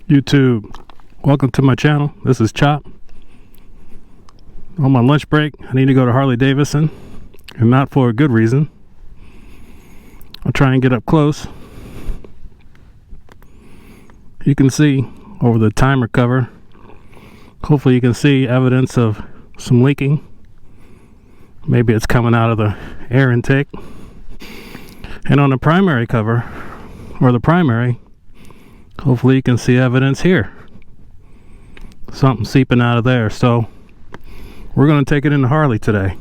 YouTube, welcome to my channel. This is Chop. On my lunch break, I need to go to Harley Davidson, and not for a good reason. I'll try and get up close. You can see over the timer cover, hopefully you can see evidence of some leaking. Maybe it's coming out of the air intake. And on the primary cover, or the primary, hopefully you can see evidence here. Something seeping out of there. So we're going to take it into Harley today.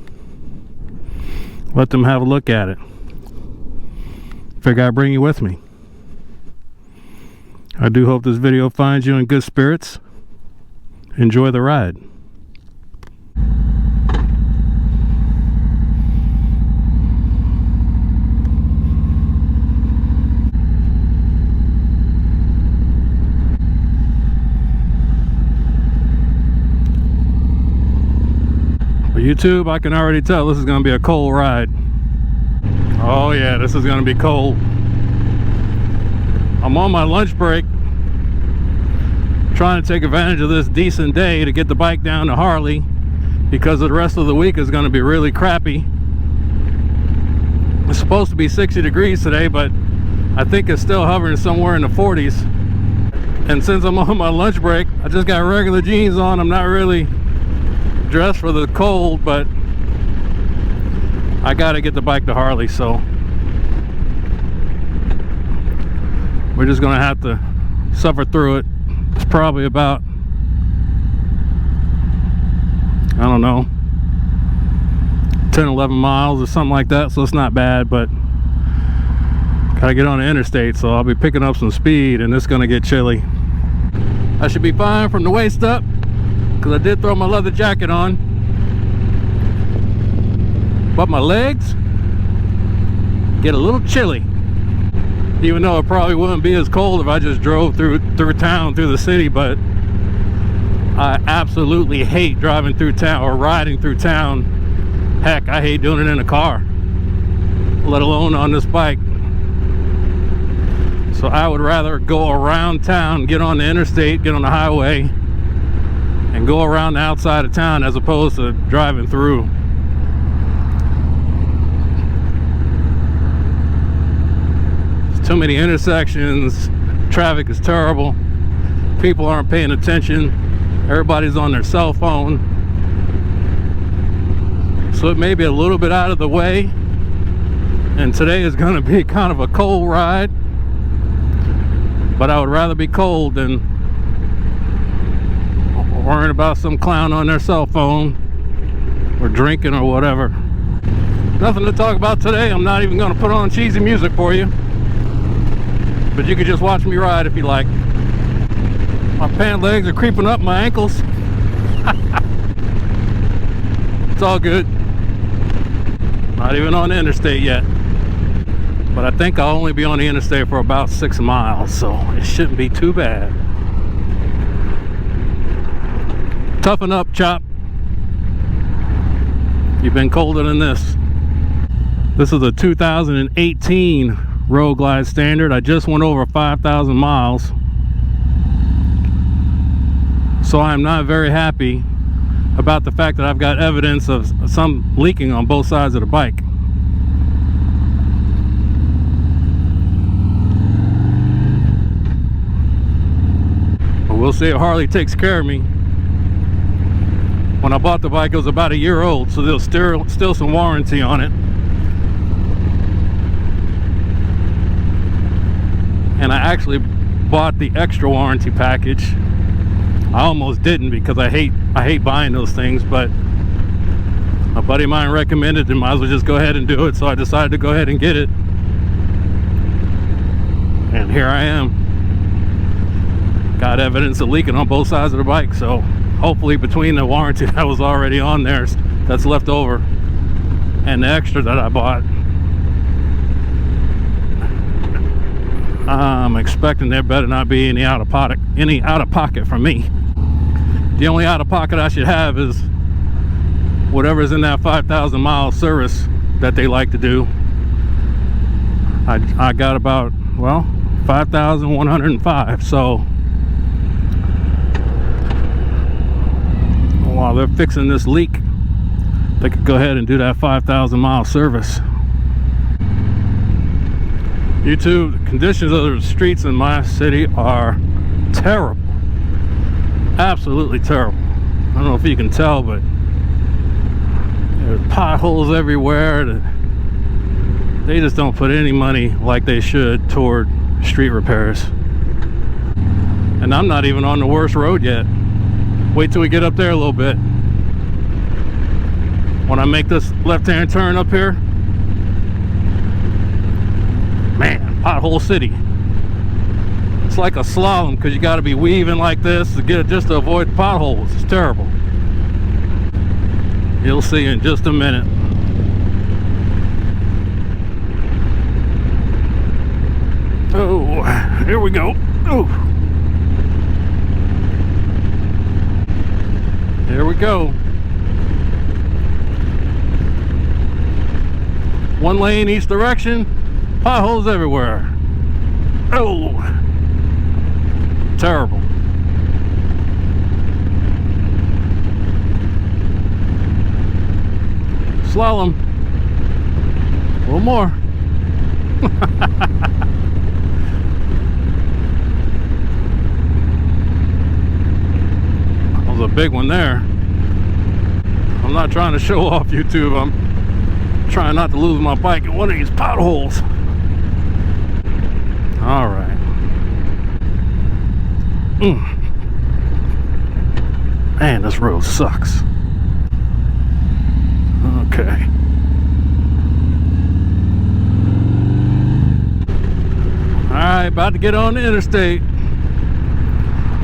Let them have a look at it. Figure I'd bring you with me. I do hope this video finds you in good spirits. Enjoy the ride. YouTube, I can already tell this is going to be a cold ride. Oh yeah, this is going to be cold. I'm on my lunch break, trying to take advantage of this decent day to get the bike down to Harley, because the rest of the week is going to be really crappy. It's supposed to be 60 degrees today, but I think it's still hovering somewhere in the 40s. And since I'm on my lunch break, I just got regular jeans on. I'm not really dressed for the cold, but I gotta get the bike to Harley, so we're just gonna have to suffer through it. It's probably about, I don't know, 10-11 miles or something like that, so it's not bad, but gotta get on the interstate, so I'll be picking up some speed and it's gonna get chilly. I should be fine from the waist up, because I did throw my leather jacket on, but my legs get a little chilly, even though it probably wouldn't be as cold if I just drove through town, through the city. But I absolutely hate driving through town or riding through town. Heck, I hate doing it in a car, let alone on this bike. So I would rather go around town, get on the interstate, get on the highway, and go around the outside of town as opposed to driving through. There's too many intersections, traffic is terrible, people aren't paying attention, everybody's on their cell phone. So it may be a little bit out of the way, and today is going to be kind of a cold ride, but I would rather be cold than worrying about some clown on their cell phone or drinking or whatever. Nothing to talk about today. I'm not even going to put on cheesy music for you, but you can just watch me ride if you like. My pant legs are creeping up my ankles. It's all good. Not even on the interstate yet, but I think I'll only be on the interstate for about 6 miles, so it shouldn't be too bad. Toughen up, Chop. You've been colder than this. This is a 2018 Road Glide Standard. I just went over 5,000 miles. So I'm not very happy about the fact that I've got evidence of some leaking on both sides of the bike. But we'll see if Harley takes care of me. When I bought the bike, it was about 1 year old, so there's still some warranty on it. And I actually bought the extra warranty package. I almost didn't because I hate buying those things, but a buddy of mine recommended it, and might as well just go ahead and do it, so I decided to go ahead and get it. And here I am. Got evidence of leaking on both sides of the bike, so hopefully between the warranty that was already on there that's left over and the extra that I bought, I'm expecting there better not be any out of pocket from me. The only out of pocket I should have is whatever's in that 5,000 mile service that they like to do. I got about, well, 5,105, so while they're fixing this leak, they could go ahead and do that 5,000 mile service. YouTube, the conditions of the streets in my city are terrible. Absolutely terrible. I don't know if you can tell, but there's potholes everywhere. They just don't put any money like they should toward street repairs. And I'm not even on the worst road yet. Wait till we get up there a little bit. When I make this left-hand turn up here, man, pothole city. It's like a slalom because you got to be weaving like this to get just to avoid potholes. It's terrible. You'll see in just a minute. Oh, here we go. Oh, here we go. One lane each direction, potholes everywhere. Oh, terrible. Slalom. A little more. That was a big one there. I'm not trying to show off, YouTube. I'm trying not to lose my bike in one of these potholes. All right. Man, this road sucks. Okay. Alright, about to get on the interstate.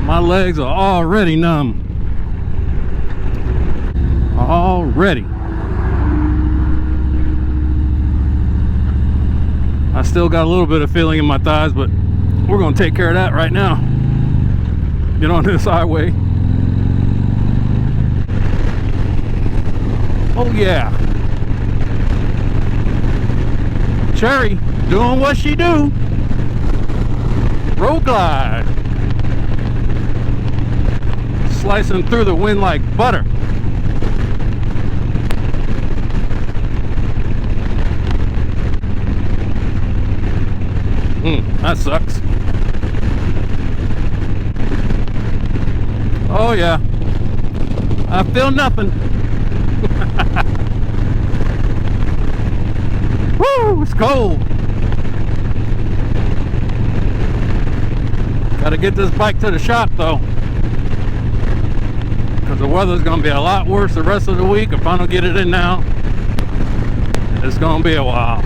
My legs are already numb. Already. I still got a little bit of feeling in my thighs, but we're going to take care of that right now. Get on this highway. Oh yeah. Cherry doing what she do. Road glide. Slicing through the wind like butter. That sucks. Oh yeah. I feel nothing. Woo, it's cold. Gotta get this bike to the shop though, because the weather's gonna be a lot worse the rest of the week. If I don't get it in now, it's gonna be a while.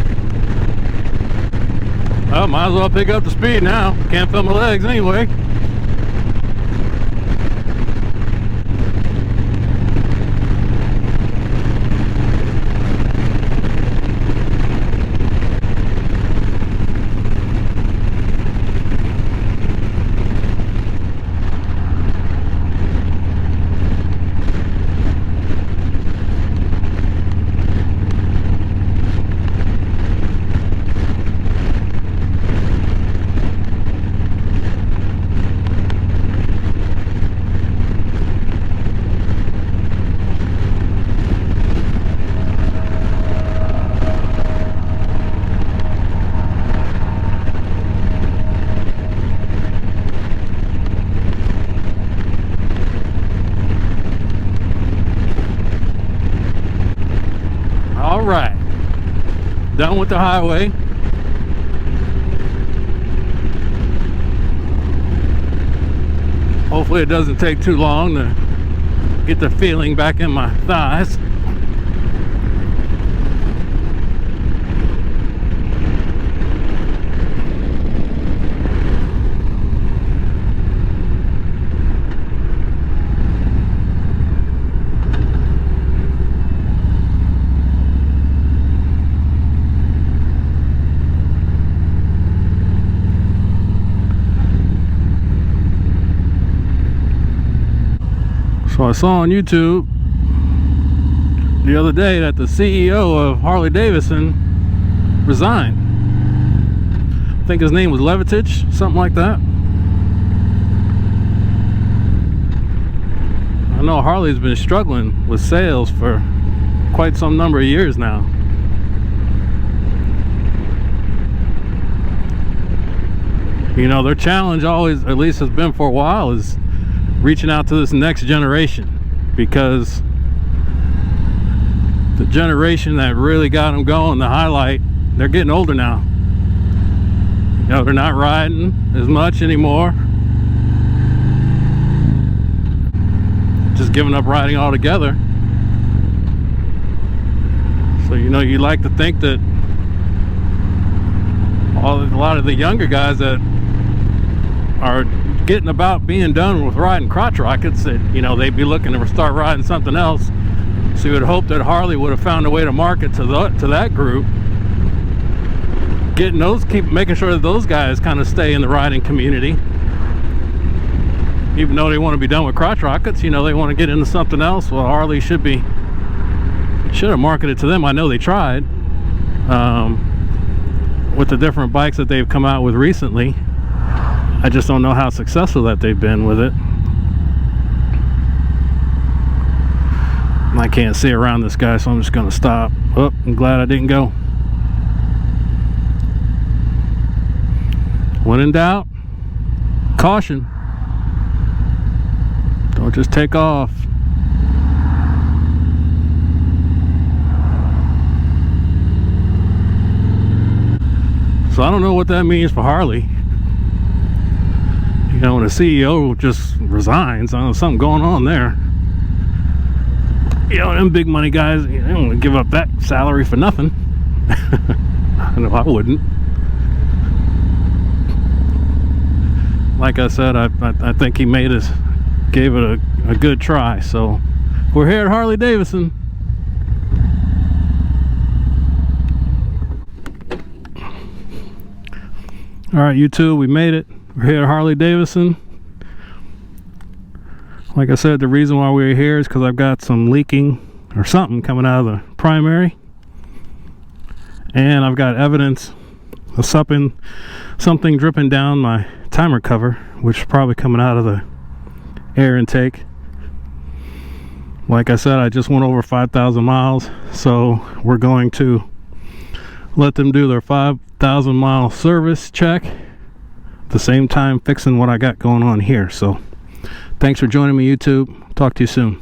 Well, might as well pick up the speed now. Can't feel my legs anyway. Alright, done with the highway. Hopefully it doesn't take too long to get the feeling back in my thighs. So I saw on YouTube the other day that the CEO of Harley Davidson resigned. I think his name was Levitich, something like that. I know Harley's been struggling with sales for quite some number of years now. You know, their challenge always, at least has been for a while, is reaching out to this next generation, because the generation that really got them going, the highlight, they're getting older now. You know, they're not riding as much anymore. Just giving up riding altogether. So, you know, you like to think that a lot of the younger guys that are getting about being done with riding crotch rockets, that, you know, they'd be looking to start riding something else. So you would hope that Harley would have found a way to market to that group, getting those, keep making sure that those guys kind of stay in the riding community, even though they want to be done with crotch rockets. You know, they want to get into something else. Well, Harley should have marketed to them. I know they tried with the different bikes that they've come out with recently. I just don't know how successful that they've been with it. I can't see around this guy, so I'm just gonna stop. Oh, I'm glad I didn't go. When in doubt, caution. Don't just take off. So I don't know what that means for Harley. You know, when a CEO just resigns, I don't know, something going on there. You know, them big money guys, they don't want to give up that salary for nothing. I know I wouldn't. Like I said, I think he gave it a good try. So we're here at Harley Davidson. All right, YouTube, we made it. We're here at Harley Davidson. Like I said, the reason why we're here is because I've got some leaking or something coming out of the primary, and I've got evidence of something dripping down my timer cover, which is probably coming out of the air intake. Like I said, I just went over 5,000 miles, so we're going to let them do their 5,000 mile service check at the same time fixing what I got going on here. So thanks for joining me, YouTube. Talk to you soon.